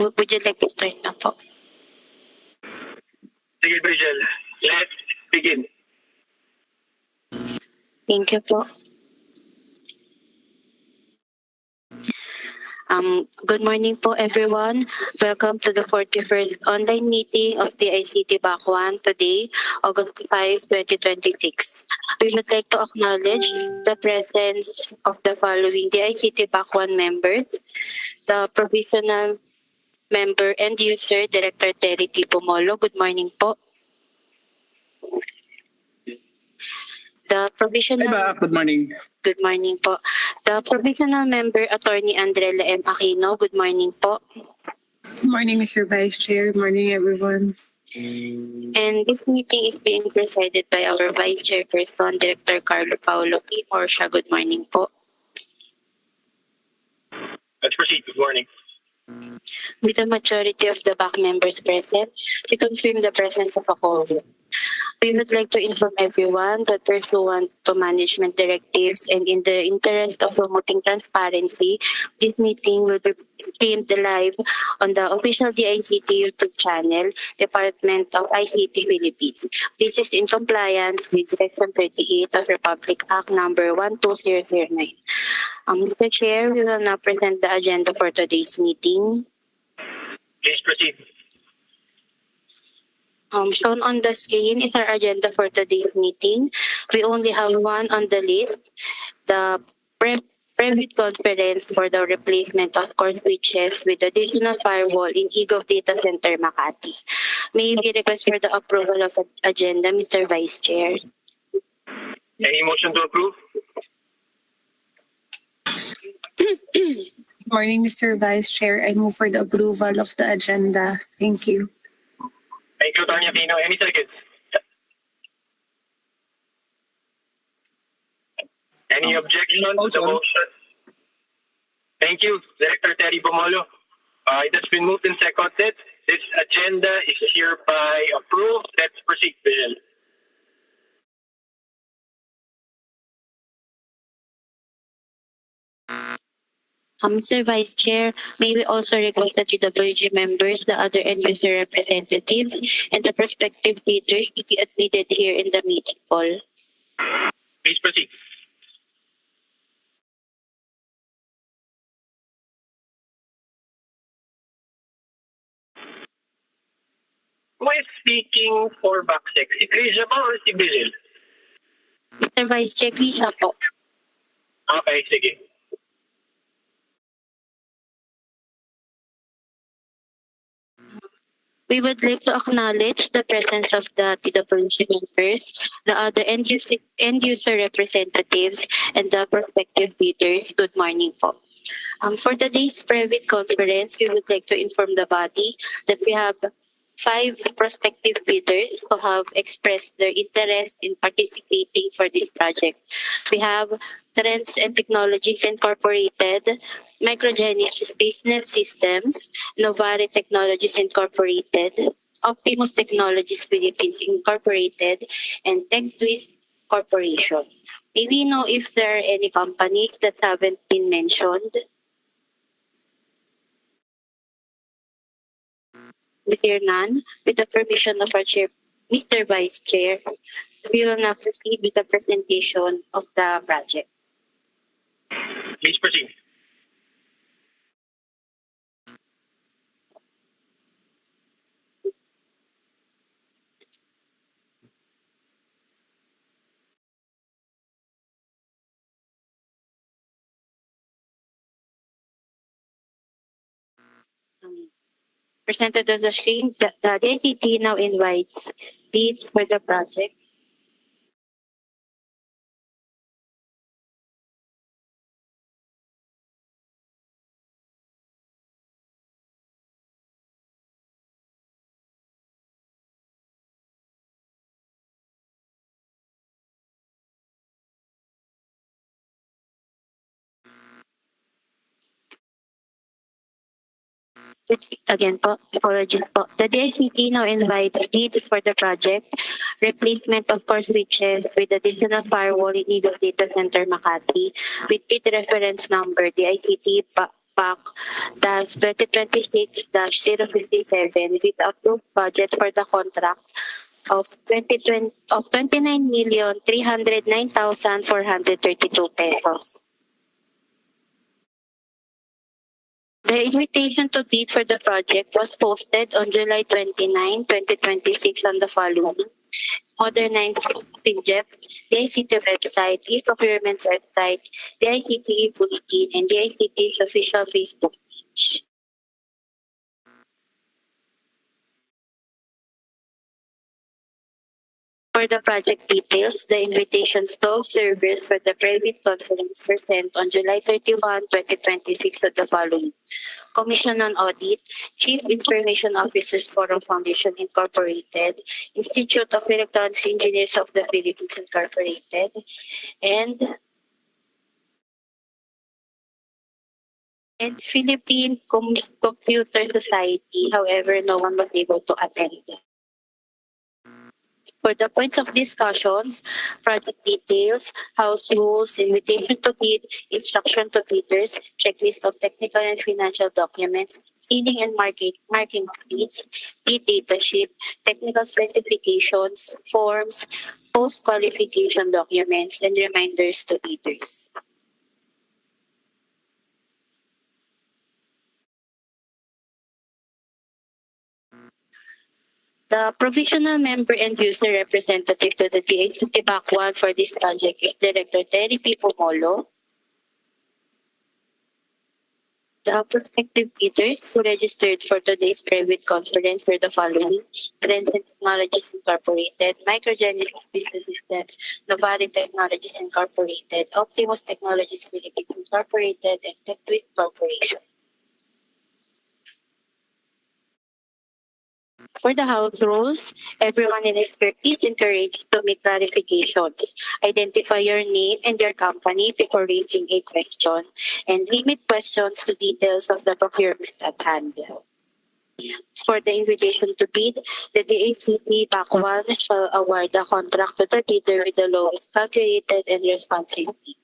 Would you like to start na po? Sige, Bridgel. Let's begin. Thank you po. Good morning po everyone. Welcome to the 41st online meeting of the ICT Bakwan today, August 5, 2026. We would like to acknowledge the presence of the following the ICT Bakwan members, the provisional member and user, Director Terry T. Pomolo. Good morning po. The provisional... Good morning. Good morning po. The provisional member, Attorney Andrela M. Aquino. Good morning po. Good morning, Mr. Vice Chair. Good morning, everyone. And this meeting is being presided by our Vice Chairperson, Director Carlo Paulo P. Morsha. Good morning po. Let's proceed. Good morning. With the majority of the back members present, we confirm the presence of a quorum. We would like to inform everyone that pursuant to management directives and in the interest of promoting transparency, this meeting will be streamed live on the official DICT YouTube channel, Department of ICT Philippines. This is in compliance with Section 38 of Republic Act number 12009. Mr. Chair, we will now present the agenda for today's meeting. Please proceed. Shown on the screen is our agenda for today's meeting. We only have one on the list, the private conference for the replacement of core switches with additional firewall in eGov Data Center, Makati. May we request for the approval of the agenda, Mr. Vice Chair? Any motion to approve? Good morning, Mr. Vice Chair. I move for the approval of the agenda. Thank you. Thank you, Tanya Aquino. Any seconds? Any objection to the motion? Thank you, Director Terry Pomolo. It has been moved and seconded. This agenda is hereby approved. Let's proceed, Bill. Mr. Vice Chair, may we also request that the WG members, the other end-user representatives, and the prospective leaders to be admitted here in the meeting hall. Please proceed. Who is speaking for Backsec? Si Krisha ba or si Bill? Mr. Vice Chair, Krisha po. Okay, sige. We would like to acknowledge the presence of the TWG members, the other end-user representatives, and the prospective leaders. Good morning po. For today's private conference, we would like to inform the body that we have 5 prospective bidders who have expressed their interest in participating for this project. We have Trends and Technologies Incorporated, Microgenics Business Systems, Novare Technologies Incorporated, Optimus Technologies Philippines Incorporated, and TechTwist Corporation. May we know if there are any companies that haven't been mentioned? We hear none. With the permission of our chair, Mr. Vice Chair, we will now proceed with the presentation of the project. Please proceed. Presented on the screen, the DICT now invites bids for the project. Again po, apologies po. The DICT now invites bids for the project, replacement of core switches with additional firewall in eGov Data Center Makati with bid reference number DICT PAC-2026-057 with approved budget for the contract of 29,309,432 pesos. The invitation to bid for the project was posted on July 29, 2026 on the following: Modernized PINJEP, the ICT website, e-procurement website, the ICT bulletin, and the ICT's official Facebook page. For the project details, the invitations to observers for the private conference were sent on July 31, 2026 to the following: Commission on Audit, Chief Information Officers Forum Foundation Incorporated, Institute of Electronics Engineers of the Philippines Incorporated, and Philippine Computer Society. However, no one was able to attend. For the points of discussions, project details, house rules, invitation to bid, instruction to bidders, checklist of technical and financial documents, sealing and marking of bids, bid data sheet, technical specifications, forms, post-qualification documents, and reminders to bidders. The provisional member and user representative to the DHCT BAC 1 for this project is Director Terry P. Pomolo. The prospective bidders who registered for today's private conference were the following: Transcend Technologies Incorporated, Microgenesis Business Systems, Novari Technologies Incorporated, Optimus Technologies Philippines Incorporated, and TechTwist Corporation. For the house rules, everyone in expert is encouraged to make clarifications. Identify your name and your company before raising a question, and limit questions to details of the procurement at hand. For the invitation to bid, the DHCT BAC 1 shall award the contract to the bidder with the lowest calculated and responsive bid.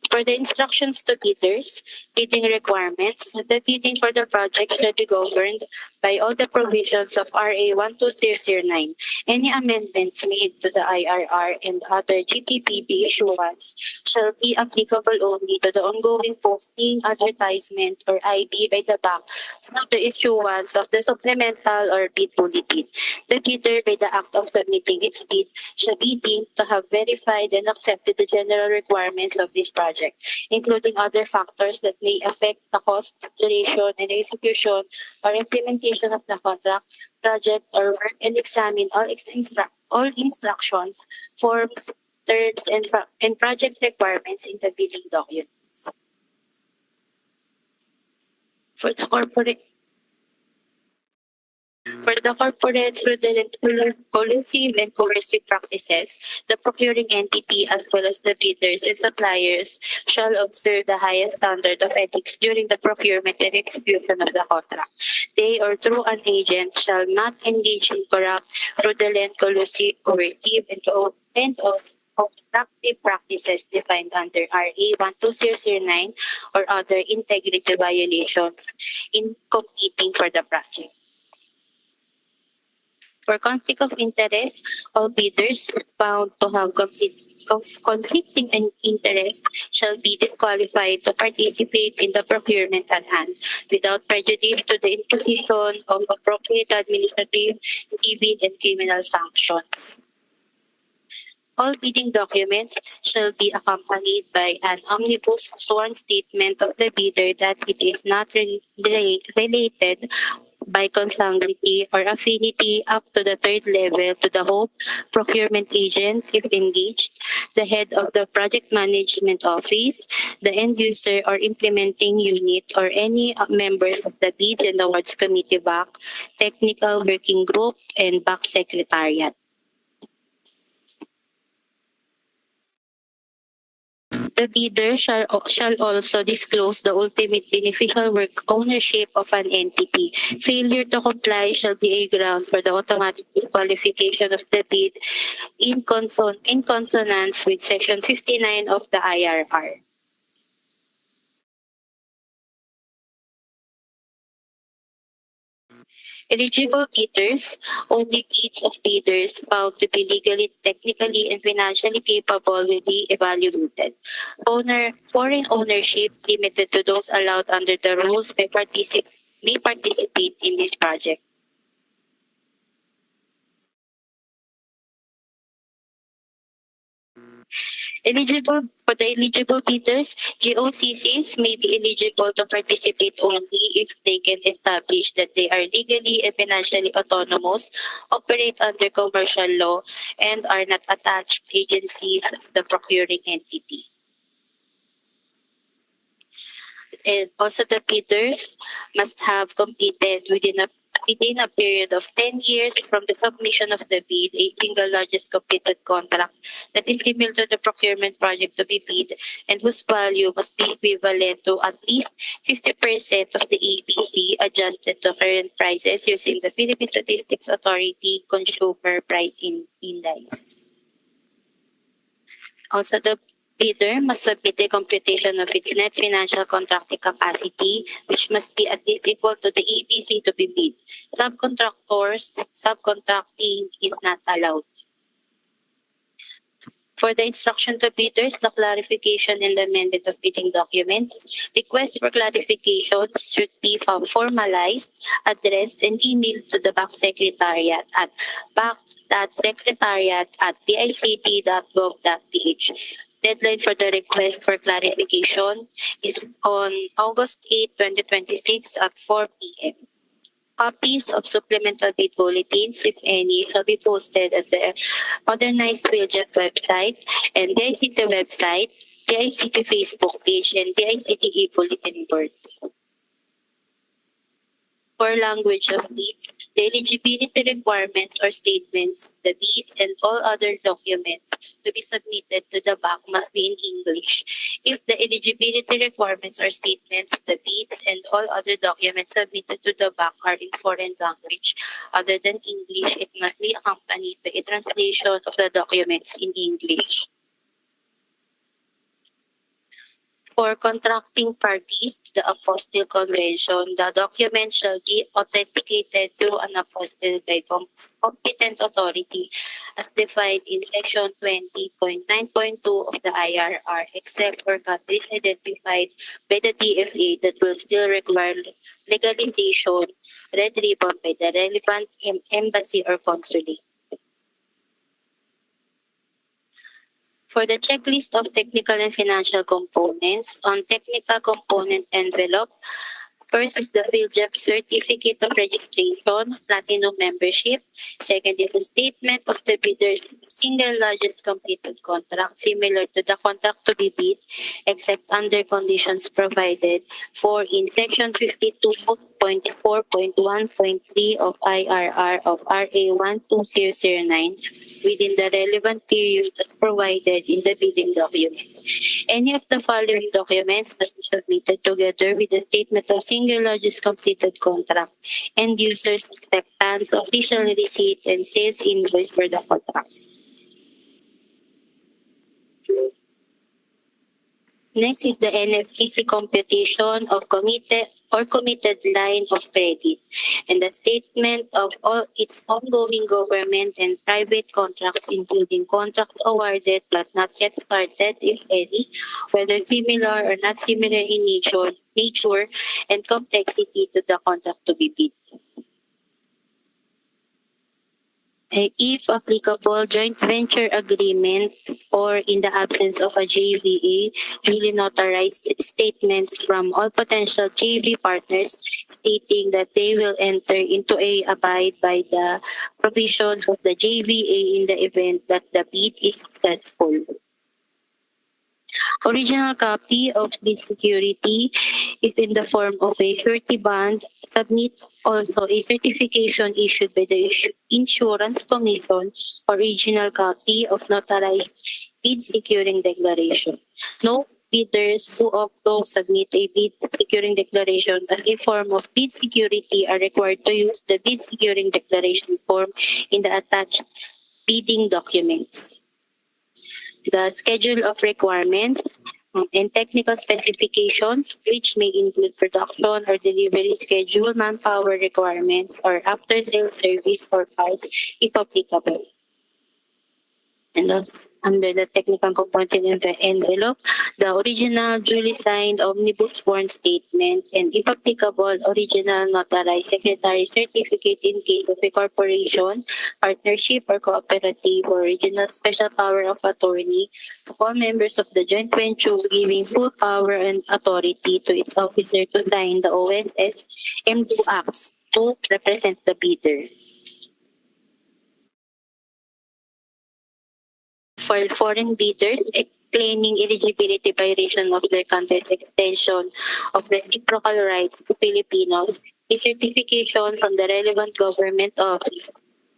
For the instructions to bidders, bidding requirements, the bidding for the project shall be governed by all the provisions of RA 12009. Any amendments made to the IRR and other GPPB issuance shall be applicable only to the ongoing posting, advertisement, or IB by the bank through the issuance of the supplemental or bid bulletin. The bidder, by the act of submitting its bid, shall be deemed to have verified and accepted the general requirements of this project, including other factors that may affect the cost, duration, and execution or implementation of the contract, project, or work, and examine all instructions, forms, terms, and project requirements in the bidding documents. For the corporate fraudulent, collusive, and coercive practices, the procuring entity as well as the bidders and suppliers shall observe the highest standard of ethics during the procurement and execution of the contract. They or through an agent shall not engage in corrupt, fraudulent, collusive, coercive, and obstructive practices defined under RA 12009 or other integrity violations in competing for the project. For conflict of interest, all bidders found to have conflicting interest shall be disqualified to participate in the procurement at hand without prejudice to the imposition of appropriate administrative, civil, and criminal sanctions. All bidding documents shall be accompanied by an omnibus sworn statement of the bidder that it is not related by consanguinity or affinity up to the third level to the whole procurement agent if engaged, the head of the project management office, the end user or implementing unit, or any members of the bids and awards committee BAC, technical working group, and BAC secretariat. The bidder shall also disclose the ultimate beneficial work ownership of an entity. Failure to comply shall be a ground for the automatic disqualification of the bid in consonance with Section 59 of the IRR. Eligible bidders, only bids of bidders found to be legally, technically, and financially capable will be evaluated. Foreign ownership limited to those allowed under the rules may participate in this project. For the eligible bidders, GOCCs may be eligible to participate only if they can establish that they are legally and financially autonomous, operate under commercial law, and are not attached agencies of the procuring entity. And also the bidders must have completed within a period of 10 years from the submission of the bid a single largest completed contract that is similar to the procurement project to be bid and whose value must be equivalent to at least 50% of the EPC adjusted to current prices using the Philippine Statistics Authority Consumer Price Index. Also, the bidder must submit a computation of its net financial contracting capacity, which must be at least equal to the EPC to be bid. Subcontracting is not allowed. For the instruction to bidders, the clarification and amendment of bidding documents, requests for clarifications should be formalized, addressed, and emailed to the Bank Secretariat at bank.secretariat@dict.gov.ph. Deadline for the request for clarification is on August 8, 2026 at 4 p.m. Copies of supplemental bid bulletins, if any, shall be posted at the modernized PhilJet website and the ICT website, the ICT Facebook page, and the ICT e-bulletin board. For language of bids, the eligibility requirements or statements, the bid, and all other documents to be submitted to the bank must be in English. If the eligibility requirements or statements, the bids, and all other documents submitted to the bank are in foreign language other than English, it must be accompanied by a translation of the documents in English. For contracting parties to the apostille convention, the document shall be authenticated through an apostille by competent authority as defined in Section 20.9.2 of the IRR, except for countries identified by the DFA that will still require legalization, red ribbon by the relevant embassy or consulate. For the checklist of technical and financial components, on technical component envelope, first is the PhilJet Certificate of Registration, Platinum Membership. Second is the statement of the bidder's single largest completed contract, similar to the contract to be bid, except under conditions provided for in Section 52.4.1.3 of IRR of RA 12009 within the relevant period as provided in the bidding documents. Any of the following documents must be submitted together with the statement of single largest completed contract, end user's acceptance, official receipt, and sales invoice for the contract. Next is the NFCC computation of committed line of credit and the statement of all its ongoing government and private contracts, including contracts awarded but not yet started, if any, whether similar or not similar in nature and complexity to the contract to be bid. If applicable, joint venture agreement or in the absence of a JVA, duly notarized statements from all potential JV partners stating that they will enter into abide by the provisions of the JVA in the event that the bid is successful. Original copy of bid security, if in the form of a surety bond, submit also a certification issued by the Insurance Commission, original copy of notarized bid securing declaration. No bidders who opt to submit a bid securing declaration as a form of bid security are required to use the bid securing declaration form in the attached bidding documents. The schedule of requirements and technical specifications, which may include production or delivery schedule, manpower requirements, or after-sales service or parts, if applicable. And thus, under the technical component in the envelope, the original duly signed omnibus sworn statement, and if applicable, original notarized secretary certificate in case of a corporation, partnership, or cooperative, or original special power of attorney to all members of the joint venture, giving full power and authority to its officer to sign the OSS M2 acts to represent the bidder. For foreign bidders claiming eligibility by reason of their country's extension of reciprocal rights to Filipinos, a certification from the relevant government office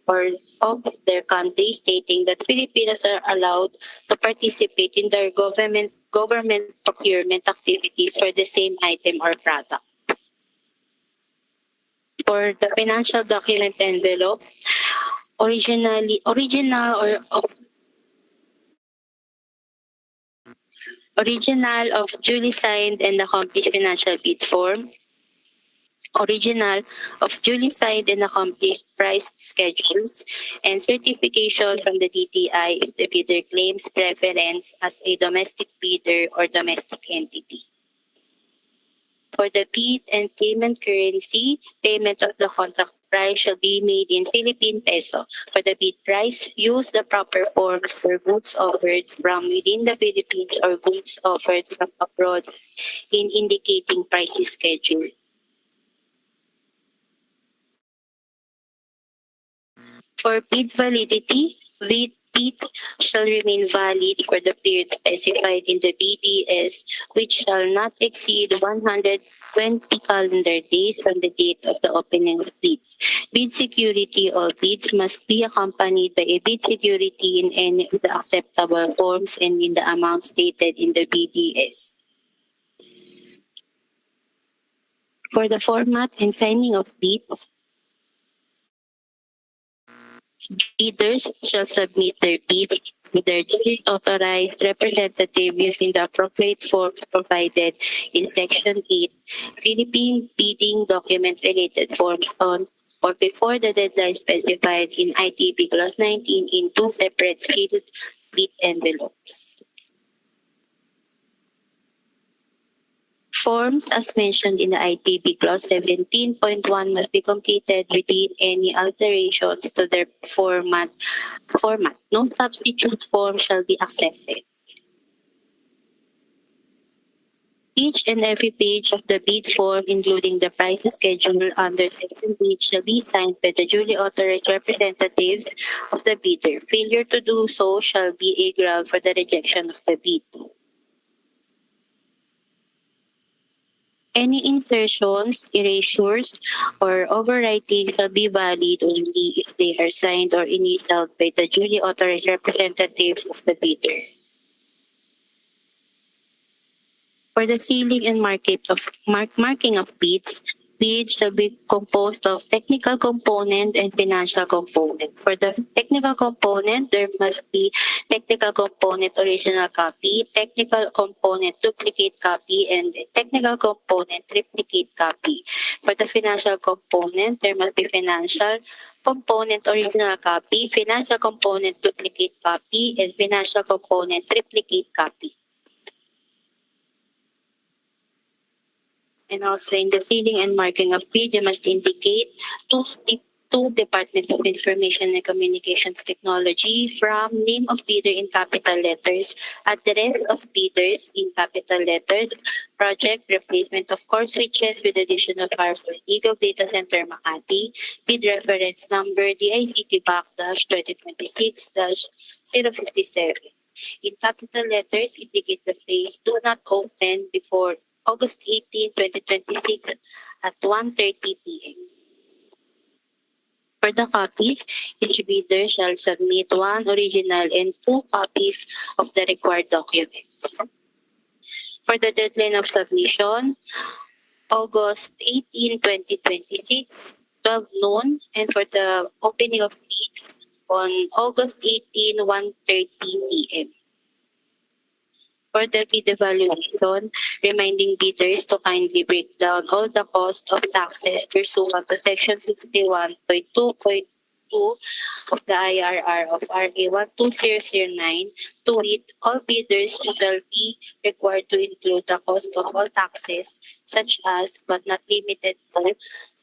or of their country stating that Filipinos are allowed to participate in their government procurement activities for the same item or product. For the financial document envelope, original of duly signed and accomplished financial bid form, original of duly signed and accomplished price schedules, and certification from the DTI if the bidder claims preference as a domestic bidder or domestic entity. For the bid and payment currency, payment of the contract price shall be made in Philippine peso. For the bid price, use the proper forms for goods offered from within the Philippines or goods offered from abroad in indicating prices schedule. For bid validity, bids shall remain valid for the period specified in the BDS, which shall not exceed 120 calendar days from the date of the opening of bids. Bid security, all bids must be accompanied by a bid security in any of the acceptable forms and in the amount stated in the BDS. For the format and signing of bids, bidders shall submit their bids to their duly authorized representative using the appropriate forms provided in Section 8, Philippine Bidding Document Related Forms on or before the deadline specified in ITB Clause 19 in two separate sealed bid envelopes. Forms as mentioned in the ITB Clause 17.1 must be completed within any alterations to their format. No substitute form shall be accepted. Each and every page of the bid form, including the price schedule under Section B, shall be signed by the duly authorized representatives of the bidder. Failure to do so shall be a ground for the rejection of the bid. Any insertions, erasures, or overwriting shall be valid only if they are signed or initialed by the duly authorized representatives of the bidder. For the sealing and marking of bids, bids shall be composed of technical component and financial component. For the technical component, there must be technical component original copy, technical component duplicate copy, and technical component triplicate copy. For the financial component, there must be financial component original copy, financial component duplicate copy, and financial component triplicate copy. And also in the sealing and marking of bids, you must indicate to Department of Information and Communications Technology from name of bidder in capital letters, address of bidders in capital letters, project replacement of core switches with addition of Firewall eGov Data Center Makati, bid reference number DITT BAC-2026-057. In capital letters, indicate the phrase "Do not open before August 18, 2026 at 1:30 p.m. For the copies, each bidder shall submit one original and two copies of the required documents. For the deadline of submission, August 18, 2026, 12 noon, and for the opening of bids on August 18, 1:30 p.m. For the bid evaluation, reminding bidders to kindly break down all the cost of taxes pursuant to Section 61.2.2 of the IRR of RA 12009. To it, all bidders shall be required to include the cost of all taxes, such as, but not limited to,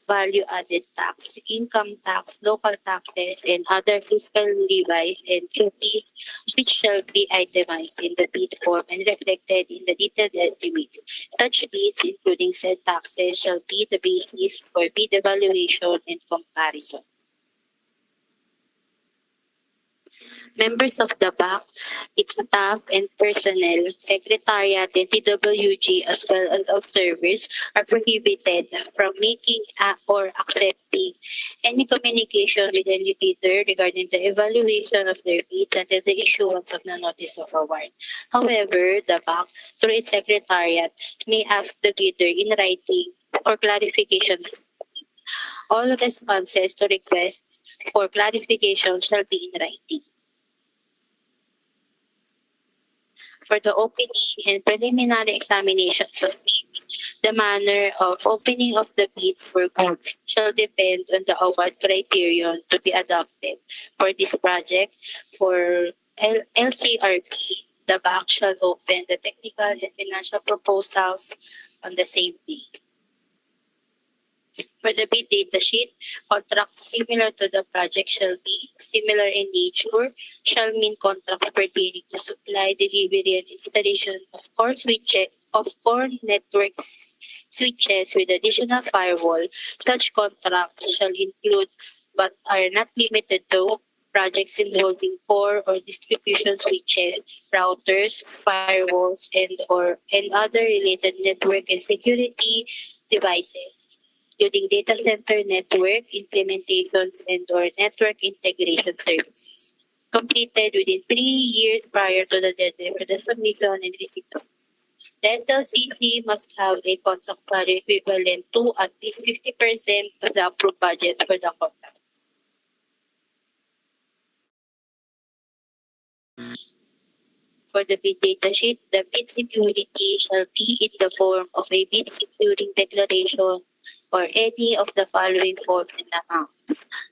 value-added tax, income tax, local taxes, and other fiscal levies and duties, which shall be itemized in the bid form and reflected in the detailed estimates. Such bids, including said taxes, shall be the basis for bid evaluation and comparison. Members of the BAC, its staff and personnel, secretariat, and TWG, as well as observers, are prohibited from making or accepting any communication with any bidder regarding the evaluation of their bids until the issuance of the notice of award. However, the BAC, through its secretariat, may ask the bidder in writing or clarification. All responses to requests for clarification shall be in writing. For the opening and preliminary examinations of bids, the manner of opening of the bids for goods shall depend on the award criterion to be adopted. For this project, for LCRP, the BAC shall open the technical and financial proposals on the same day. For the bid data sheet, contracts similar to the project shall be similar in nature, shall mean contracts pertaining to supply, delivery, and installation of core networks switches with additional firewall. Such contracts shall include but are not limited to projects involving core or distribution switches, routers, firewalls, and other related network and security devices, including data center network implementations and or network integration services, completed within 3 years prior to the deadline for the submission and receipt of. The SLCC must have a contract value equivalent to at least 50% of the approved budget for the contract. For the bid data sheet, the bid security shall be in the form of a bid securing declaration or any of the following forms and amount: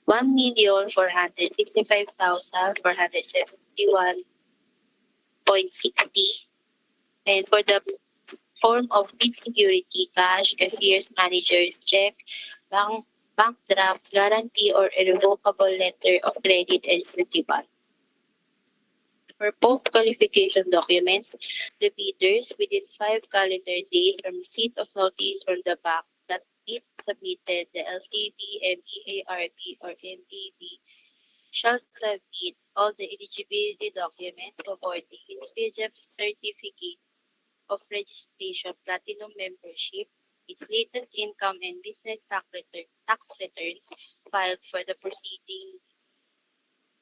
1,465,471.60. And for the form of bid security, cash, cashier's manager's check, bank draft, guarantee, or irrevocable letter of credit and surety bond. For post-qualification documents, the bidders within 5 calendar days from receipt of notice from the bank that it submitted the LCB, MEARB, or MAB shall submit all the eligibility documents supporting its PGF certificate of registration, platinum membership, its latest income and business tax returns filed for the preceding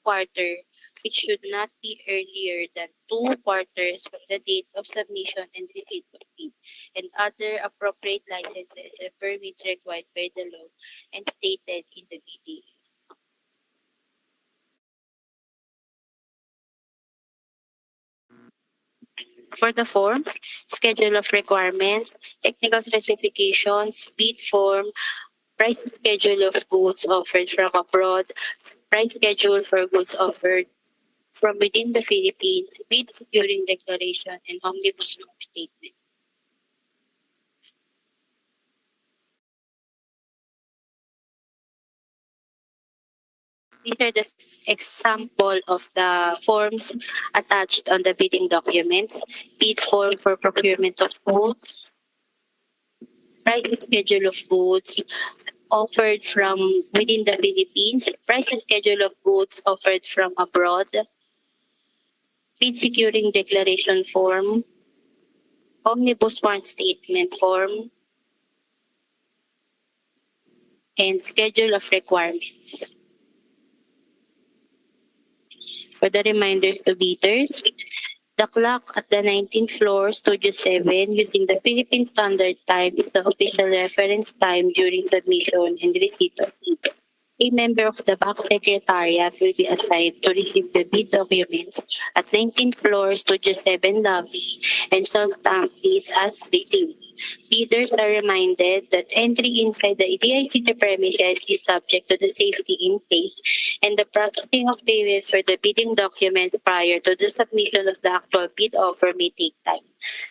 quarter, which should not be earlier than 2 quarters from the date of submission and receipt of bid, and other appropriate licenses and permits required by the law and stated in the BDS. For the forms, schedule of requirements, technical specifications, bid form, price schedule of goods offered from abroad, price schedule for goods offered from within the Philippines, bid securing declaration, and omnibus law statement. These are the example of the forms attached on the bidding documents: bid form for procurement of goods, price schedule of goods offered from within the Philippines, price schedule of goods offered from abroad, bid securing declaration form, omnibus warrant statement form, and schedule of requirements. For the reminders to bidders, The clock at the 19th floor, Studio 7, using the Philippine Standard Time is the official reference time during submission and receipt of bids. A member of the back secretariat will be assigned to receive the bid documents at 19th floor, Studio 7 lobby and shall stamp these as received. Bidders are reminded that entry inside the DICT premises is subject to the safety in place, and the processing of payment for the bidding documents prior to the submission of the actual bid offer may take time.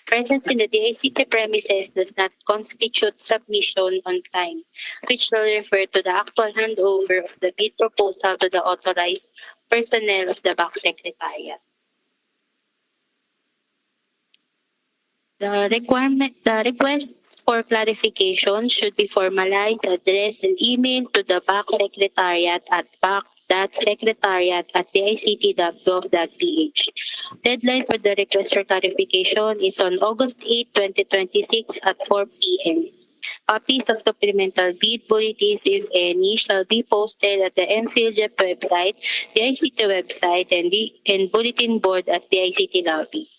Presence in the DICT premises does not constitute submission on time, which shall refer to the actual handover of the bid proposal to the authorized personnel of the back secretariat. The request for clarification should be formalized, addressed, and emailed to the back secretariat at back.secretariat@dict.gov.ph. Deadline for the request for clarification is on August 8, 2026 at 4 p.m. Copies of supplemental bid bulletins, if any, shall be posted at the MPhilJEP website, the ICT website, and bulletin board at the ICT lobby.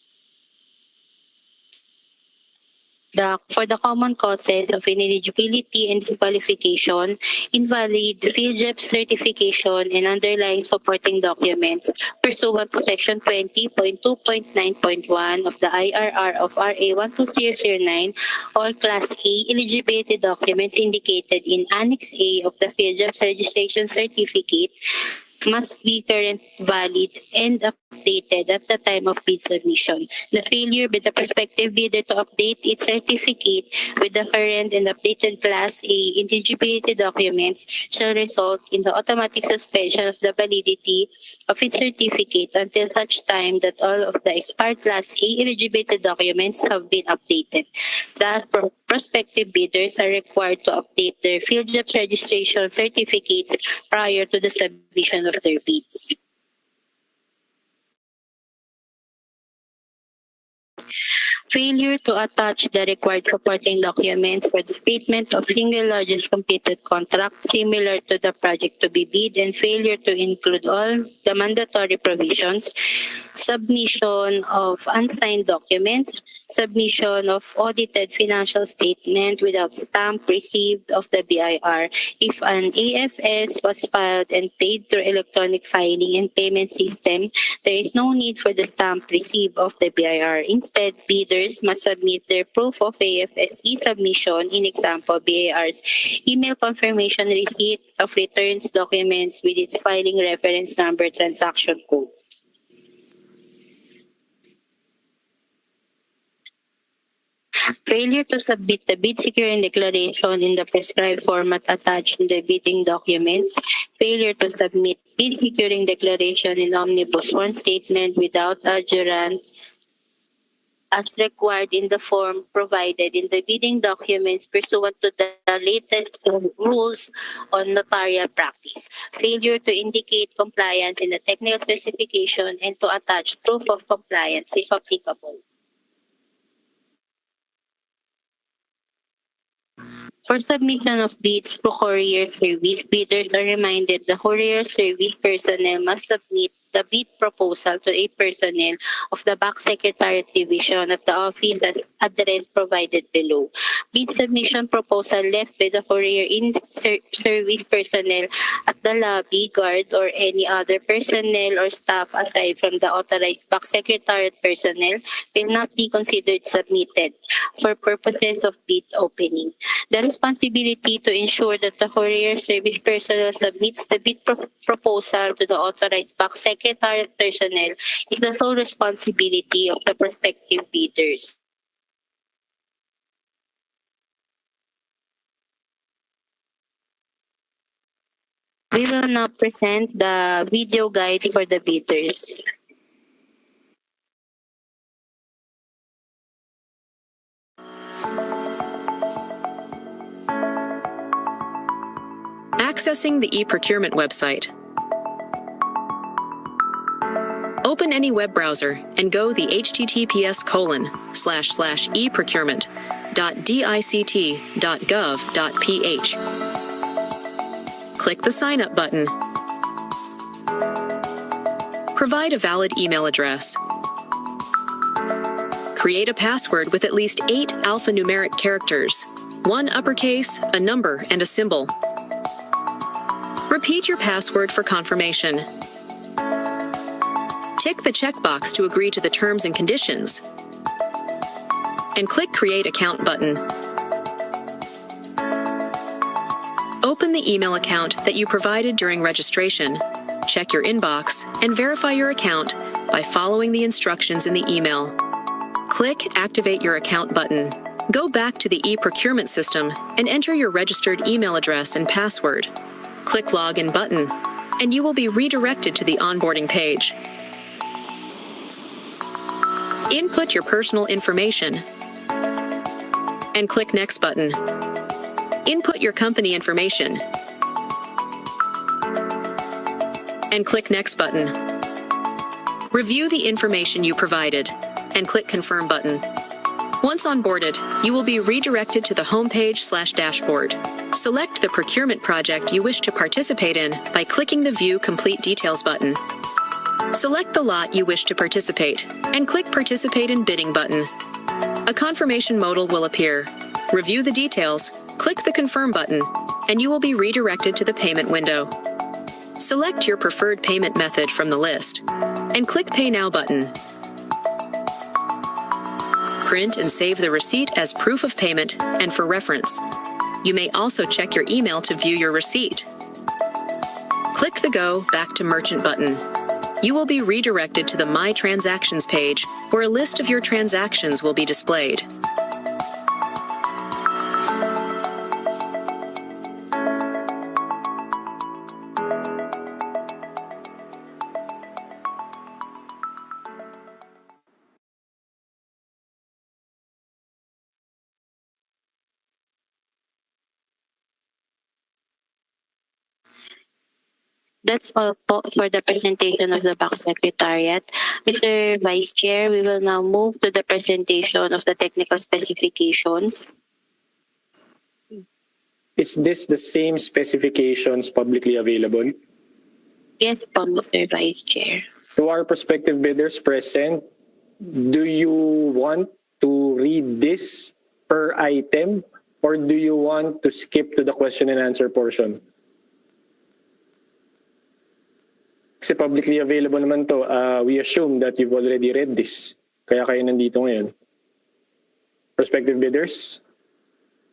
For the common causes of ineligibility and disqualification, invalid PhilJEP certification and underlying supporting documents pursuant to Section 20.2.9.1 of the IRR of RA 12009, all Class A eligibility documents indicated in Annex A of the PhilJEP's registration certificate must be current, valid, and updated at the time of bid submission. The failure by the prospective bidder to update its certificate with the current and updated Class A eligibility documents shall result in the automatic suspension of the validity of its certificate until such time that all of the expired Class A eligibility documents have been updated. Thus, prospective bidders are required to update their PhilJEP registration certificates prior to the submission of their bids. Failure to attach the required supporting documents for the statement of single largest completed contract similar to the project to be bid, and failure to include all the mandatory provisions, submission of unsigned documents, submission of audited financial statement without stamp received of the BIR. If an AFS was filed and paid through electronic filing and payment system, there is no need for the stamp received of the BIR. Instead, bidders must submit their proof of AFS e-submission, in example, BIR's email confirmation receipt of returns documents with its filing reference number transaction code. Failure to submit the bid securing declaration in the prescribed format attached in the bidding documents. Failure to submit bid securing declaration in Omnibus 1 statement without adjournment as required in the form provided in the bidding documents pursuant to the latest rules on notarial practice. Failure to indicate compliance in the technical specification and to attach proof of compliance if applicable. For submission of bids through courier service, bidders are reminded the courier service personnel must submit the bid proposal to a personnel of the back secretariat division at the office address provided below. Bid submission proposal left by the courier in service personnel at the lobby, guard, or any other personnel or staff aside from the authorized back secretariat personnel will not be considered submitted for purposes of bid opening. The responsibility to ensure that the courier service personnel submits the bid proposal to the authorized back secretariat personnel is the sole responsibility of the prospective bidders. We will now present the video guide for the bidders. Accessing the e-procurement website. Open any web browser and go the https://eprocurement.dict.gov.ph. Click the Sign Up button. Provide a valid email address. Create a password with at least 8 alphanumeric characters, 1 uppercase, a number, and a symbol. Repeat your password for confirmation. Tick the checkbox to agree to the terms and conditions, and click Create Account button. Open the email account that you provided during registration, check your inbox, and verify your account by following the instructions in the email. Click Activate Your Account button. Go back to the e-procurement system and enter your registered email address and password. Click Login button, and you will be redirected to the onboarding page. Input your personal information and click Next button. Input your company information and click Next button. Review the information you provided and click Confirm button. Once onboarded, you will be redirected to the homepage/dashboard. Select the procurement project you wish to participate in by clicking the View Complete Details button. Select the lot you wish to participate and click Participate in Bidding button. A confirmation modal will appear. Review the details, click the Confirm button, and you will be redirected to the payment window. Select your preferred payment method from the list and click Pay Now button. Print and save the receipt as proof of payment and for reference. You may also check your email to view your receipt. Click the Go Back to Merchant button. You will be redirected to the My Transactions page, where a list of your transactions will be displayed. That's all po for the presentation of the Back Secretariat. Mr. Vice Chair, we will now move to the presentation of the technical specifications. Is this the same specifications publicly available? Yes po, Mr. Vice Chair. To our prospective bidders present, do you want to read this per item or do you want to skip to the question and answer portion? Kasi publicly available naman to, we assume that you've already read this. Kaya kayo nandito ngayon. Prospective bidders,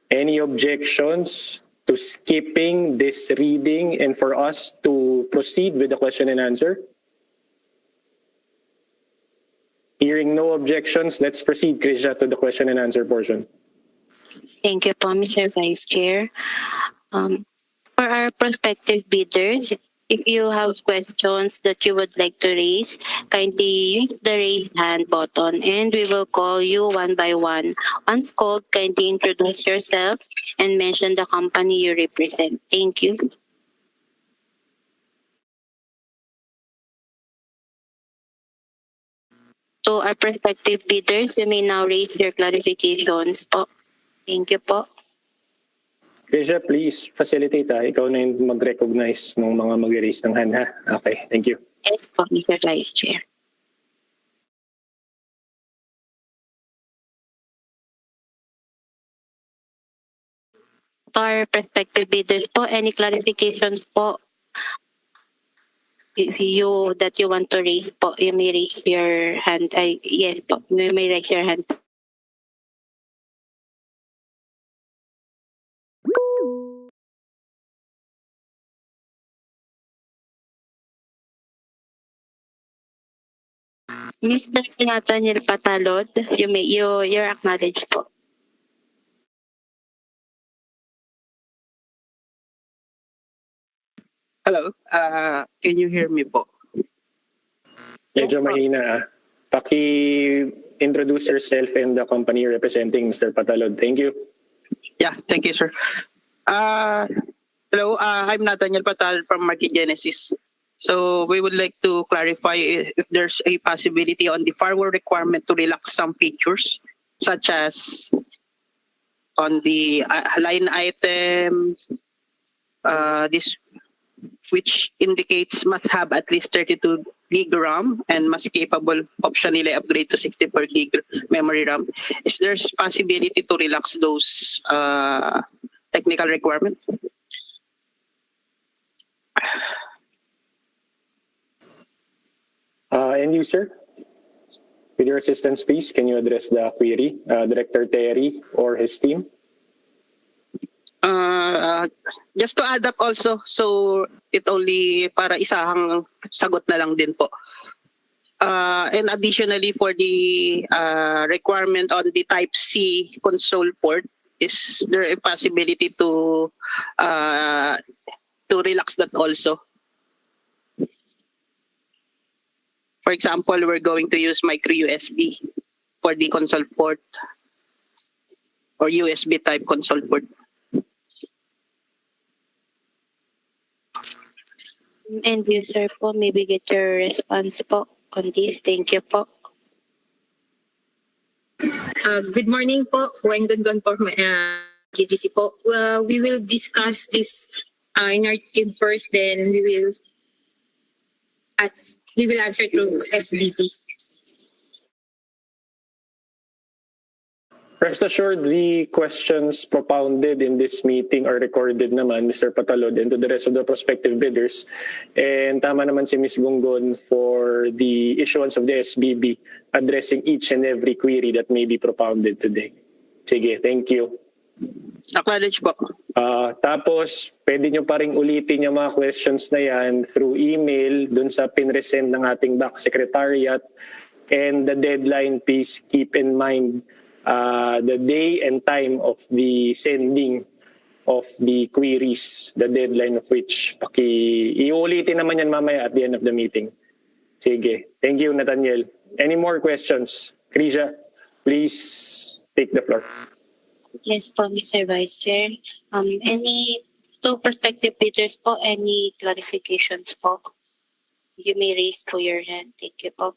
any objections to skipping this reading and for us to proceed with the question and answer? Hearing no objections, let's proceed, Krisha, to the question and answer portion. Thank you po, Mr. Vice Chair. For our prospective bidders, if you have questions that you would like to raise, kindly use the raise hand button and we will call you one by one. Once called, kindly introduce yourself and mention the company you represent. Thank you. To our prospective bidders, you may now raise your clarifications po. Thank you po. Krisha, please facilitate. Ikaw na yung mag-recognize ng mga mag-raise ng hand. Ha? Okay, thank you. Yes po, Mr. Vice Chair. To our prospective bidders po, any clarifications po if you that you want to raise po, you may raise your hand. Yes po, you may raise your hand. Mr. Nathaniel Patalod, you're acknowledged po. Hello, can you hear me po? Medyo mahina. Paki-introduce yourself and the company you're representing, Mr. Patalod. Thank you. Yeah, thank you, sir. Hello, I'm Nathaniel Patal from Market Genesis. So we would like to clarify if there's a possibility on the firewall requirement to relax some features, such as on the line item, this which indicates must have at least 32 gig RAM and must capable optionally upgrade to 64 gig memory RAM. Is there possibility to relax those technical requirements? End user, with your assistance, please, can you address the query? Director Terry or his team? Just to add up also, so it only para isahang sagot na lang din po. And additionally, for the requirement on the Type C console port, is there a possibility to relax that also? For example, we're going to use micro USB for the console port or USB type console port. End user po, maybe get your response po on this. Thank you po. Good morning po. When Gungun po GDC po. We will discuss this in our team first, then we will answer through SBT. Rest assured, the questions propounded in this meeting are recorded naman, Mr. Patalod, and to the rest of the prospective bidders. And tama naman si Ms. Gunggon for the issuance of the SBB addressing each and every query that may be propounded today. Sige, thank you. Acknowledge po. Tapos, pwede nyo pa rin ulitin yung mga questions na yan through email dun sa pinresend ng ating back secretariat. And the deadline, please keep in mind the day and time of the sending of the queries, the deadline of which iulitin naman yan mamaya at the end of the meeting. Sige. Thank you, Nathaniel. Any more questions? Krisha, please take the floor. Yes po, Mr. Vice Chair. Any prospective bidders po, any clarifications po? You may raise po your hand. Thank you po.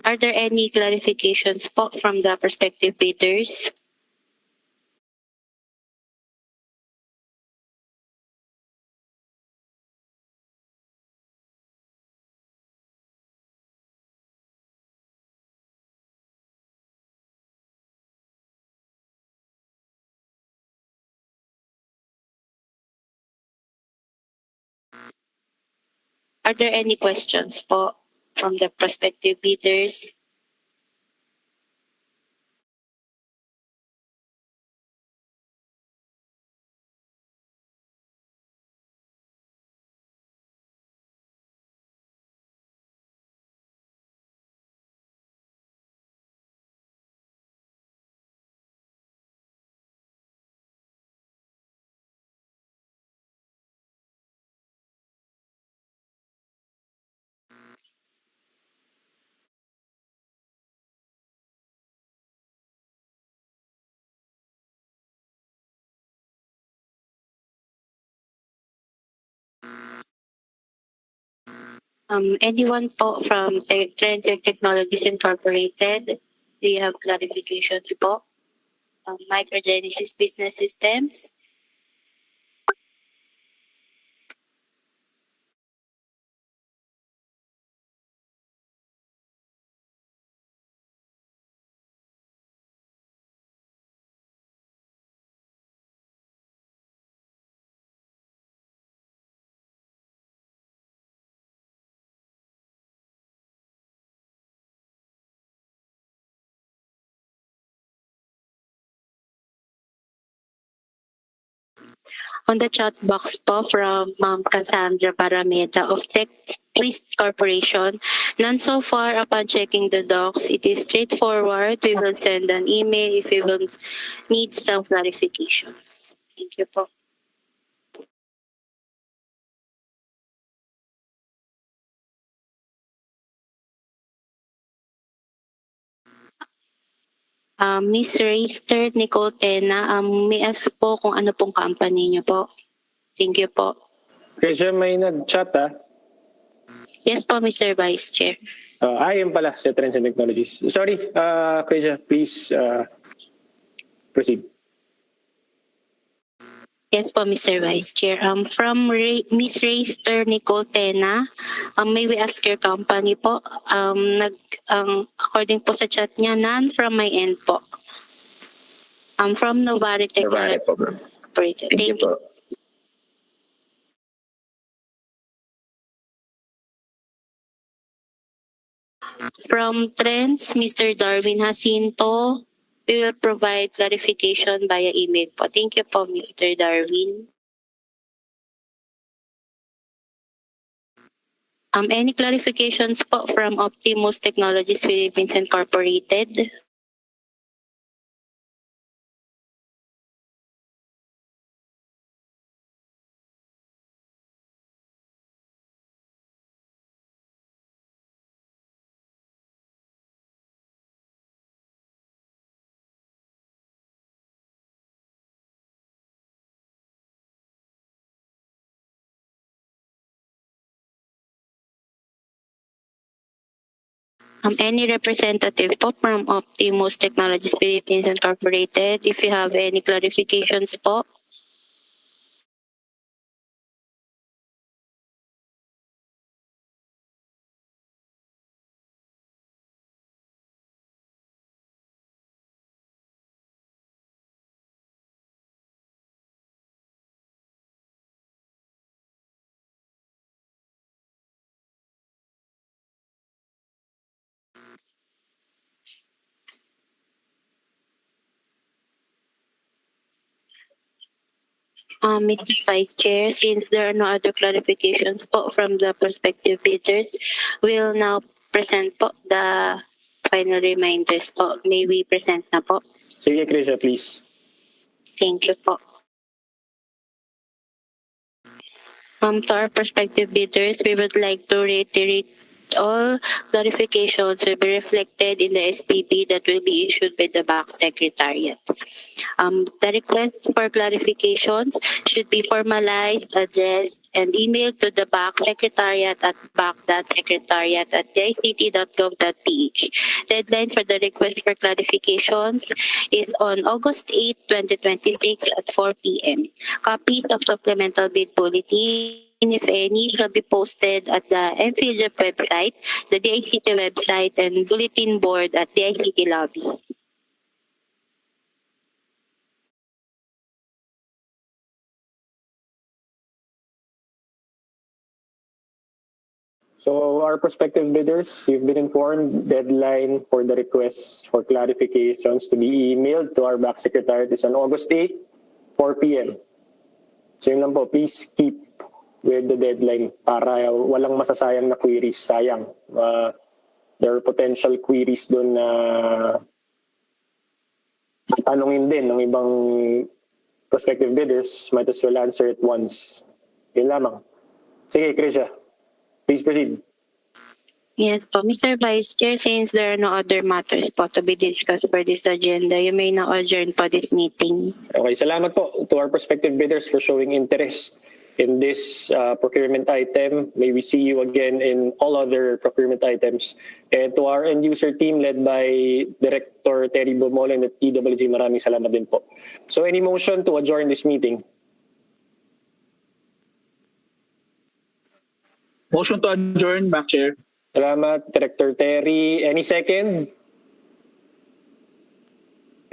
Are there any clarifications po from the prospective bidders? Are there any questions po from the prospective bidders? Anyone po from Transit Technologies Incorporated? Do you have clarifications po? Microgenesis Business Systems? On the chat box po from Ma'am Cassandra Parameda of Tech Twist Corporation, none so far. Upon checking the docs, it is straightforward. We will send an email if we will need some clarifications. Thank you po. Miss Reister Nicole Tena, may ask po kung ano pong company niyo po. Thank you po. Krisha, may nag-chat Yes po, Mr. Vice Chair. I am pala sa Trends and Technologies. Sorry, Krisha, please proceed. Yes po, Mr. Vice Chair. From Miss Rayster Nicole Tena, may we ask your company po? According po sa chat niya, none from my end po. From Novare Novare Technology po, ma'am. Operator. Thank you po. From Trends, Mr. Darwin Jacinto, we will provide clarification via email po. Thank you po, Mr. Darwin. Any clarifications po from Optimus Technologies Philippines Incorporated? Any representative po from Optimus Technologies Philippines Incorporated, if you have any clarifications po? Mr. Vice Chair, since there are no other clarifications po from the prospective bidders, we'll now present po the final reminders po. May we present na po? Sige, Krisha, please. Thank you po. To our prospective bidders, we would like to reiterate all clarifications will be reflected in the SPP that will be issued by the BAC Secretariat. The request for clarifications should be formalized, addressed, and emailed to the BAC Secretariat at bac.secretariat@dict.gov.ph. Deadline for the request for clarifications is on August 8, 2026 at 4 p.m. Copies of supplemental bid bulletin, if any, shall be posted at the MPhilJEP website, the DICT website, and bulletin board at DICT lobby. So our prospective bidders, you've been informed, deadline for the requests for clarifications to be emailed to our BAC Secretariat is on August 8, 4 p.m. So yun lang po, please keep with the deadline para walang masasayang na queries. Sayang. There are potential queries doon na tanungin din ng ibang prospective bidders. Might as well answer it once. Yun lamang. Sige, Krisha. Please proceed. Yes po, Mr. Vice Chair, since there are no other matters po to be discussed for this agenda, you may now adjourn po this meeting. Okay, salamat po to our prospective bidders for showing interest in this procurement item. May we see you again in all other procurement items. And to our end user team led by Director Terry Bumolo and the TWG, maraming salamat din po. So any motion to adjourn this meeting? Motion to adjourn, Back Chair. Salamat, Director Terry. Any second?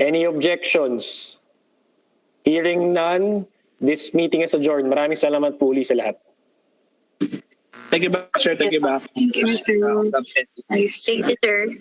Any objections? Hearing none, this meeting is adjourned. Maraming salamat po uli sa lahat. Thank you, Back Chair. Thank you, Back. Thank you, Mr. Vice Chair. Thank you, sir.